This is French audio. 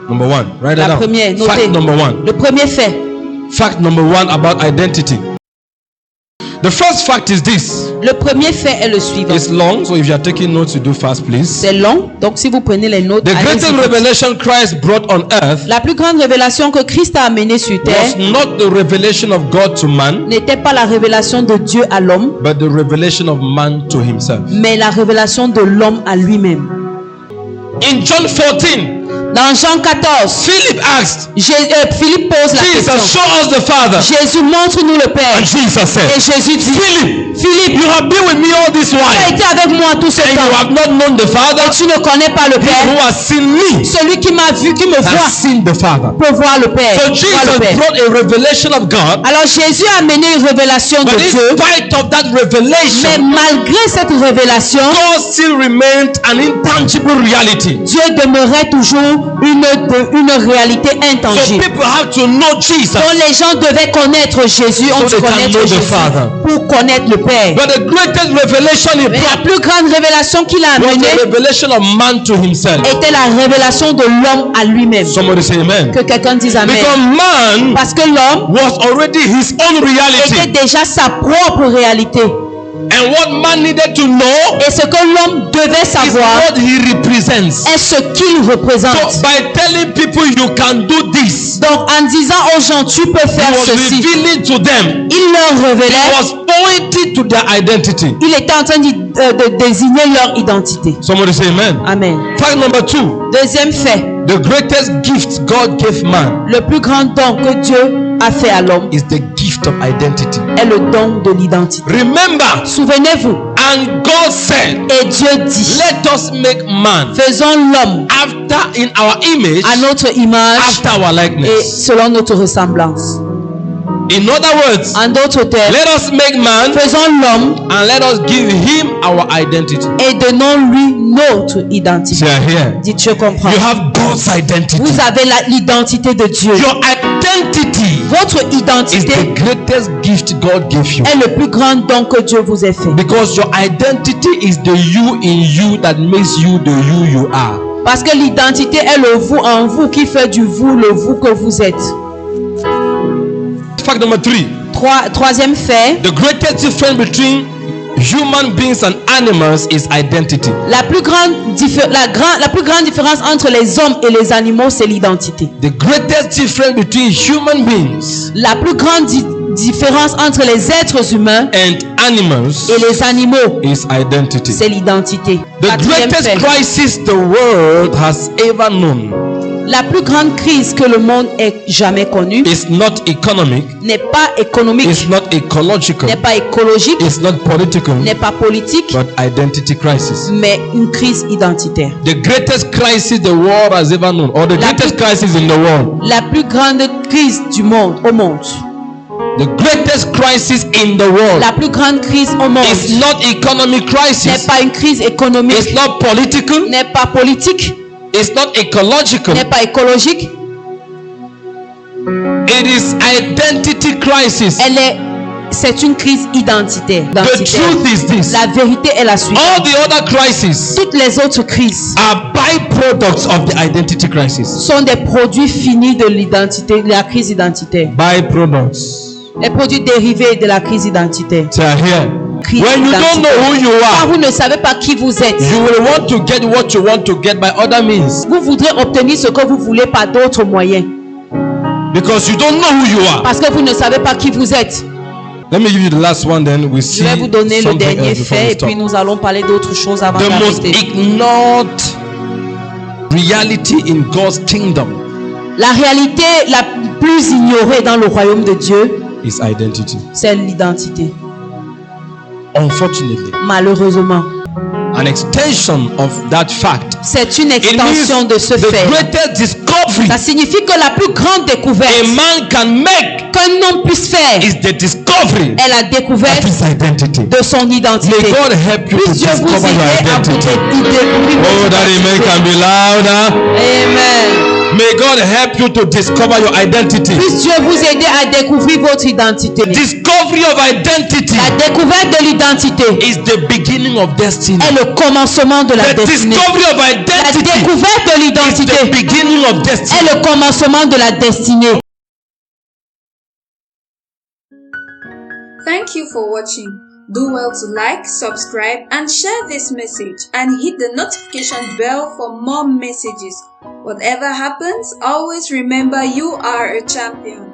Number one. Write that La down. première, notez. Fact number one. Le premier fait. Fact number one about identity. The first fact is this. Le premier fait est le suivant. It's long, so if you are taking notes, you do fast, please. C'est long, donc si vous prenez les notes, The greatest allez-y. revelation Christ brought on earth La plus grande révélation que Christ a amenée sur was terre not the revelation of God to man, n'était pas la révélation de Dieu à l'homme, but the revelation of man to himself. mais la révélation de l'homme à lui-même. In John 14, Dans Jean 14, Philip asked, Philippe pose la Jesus, question. show us the Father. Jésus, montre-nous le Père. And Jesus said, Et Jésus dit, Philip, you have been with me all this tu as while, été avec moi tout ce and you temps. have not known the Father. Et tu ne connais pas le He who Père. has seen me Celui qui m'a vu, qui me voit, has seen the Father. peut voir le Père. So Voit Jesus le Père. brought a revelation of God, Alors Jésus a amené une révélation de but in Dieu. spite of that Mais revelation, malgré cette révélation, God still remained an intangible reality. Dieu demeurait toujours une réalité So intangible. people have to know Jesus Donc les gens devaient connaître Jésus, so on they doit can connaître know the Jésus Father. pour connaître le Père. But the greatest revelation he Mais la brought plus grande révélation qu'il a was amenée the revelation of man to himself. était la révélation de l'homme à lui-même. Somebody say amen. Que quelqu'un dise Amen. Because man Parce que l'homme was already his own était reality. déjà sa propre réalité. And what man needed to know Et ce que l'homme devait is savoir what he represents. est ce qu'il représente. So by telling people you can do this, Donc en disant aux gens tu peux he faire was ceci, revealing to them, il leur he révélait, was pointing to their identity. il était en train de désigner leur identité. Somebody say amen. Amen. Fact number two, Deuxième fait, the greatest gift God gave man le plus grand don que Dieu a fait à l'homme is the gift of identity. est le don de l'identité. Remember, Souvenez-vous, and God said, et Dieu dit, let us make man faisons l'homme after in our image, à notre image after our et likeness. selon notre ressemblance. In other words, En d'autres termes, let us make man faisons l'homme and let us give him our identity. et donnons-lui notre identité. See here. Dites, je comprends. You have God's identity. Vous avez l'identité de Dieu. Your identity Votre is identité the greatest gift God gave you. est le plus grand don que Dieu vous ait fait. Because your identity is the you in you that makes you the you are. Parce que l'identité est le vous en vous qui fait du vous le vous que vous êtes. Fact number three. Troisième fait, The greatest difference between human beings and animals is identity. la plus grande différence entre les hommes et les animaux, c'est l'identité. The greatest difference between human beings La plus grande différence entre les êtres humains and animals et les animaux, is identity. c'est l'identité. The Quatrième greatest fait, crisis the world has ever known la plus grande crise que le monde ait jamais connue is not economic, n'est pas économique, it's not ecological, n'est pas écologique, it's not political, n'est pas politique, but identity crisis. mais une crise identitaire. The greatest crisis the world has ever known, or the greatest crisis in the world, La plus grande crise du monde, au monde, the greatest crisis in the world la plus grande crise au monde is not economic n'est crisis, pas une crise économique, it's not political, n'est pas politique, it's not ecological, n'est pas écologique, it is identity crisis. c'est une crise identitaire. The truth is this: La vérité est la all suivante. the other crises Toutes les autres crises are byproducts of the identity crisis. sont des produits finis de l'identité, de la crise identitaire. Byproducts. Les produits dérivés de la crise identitaire. So here, Crise when you don't know who you Quand are, vous ne savez pas qui vous êtes, you will want to get what you want to get by other means, vous voudrez obtenir ce que vous voulez par d'autres moyens. because you don't know who you are. Parce que vous ne savez pas qui vous êtes. Let me give you the last one, then we Je see vais vous donner le something dernier else before fait we et puis stop. nous allons parler d'autres choses avant The most d'arrêter. ignored reality in God's kingdom La réalité la plus ignorée dans le royaume de Dieu, is identity. c'est l'identité. Unfortunately, Malheureusement, an extension of that fact, c'est une it means extension de ce the fait. greatest discovery Ça signifie que la plus grande découverte a man can make qu'un homme puisse faire is the discovery est la of découverte his identity. de son May identité. God help you to Puisse Dieu vous discover your aider à vous identity. découvrir Oh, votre that amen identité. can be louder. Amen. May God God help you to discover your identity. Puisse Dieu vous aider à découvrir votre identité. Discovery of identity La découverte de l'identité is the beginning of destiny. est le commencement de la The destinée. discovery of La identity découverte de is l'identité the beginning of destiny. est le commencement de la destinée. Thank you for watching. Do well to like, subscribe, and share this message, and hit the notification bell for more messages. Whatever happens, always remember you are a champion.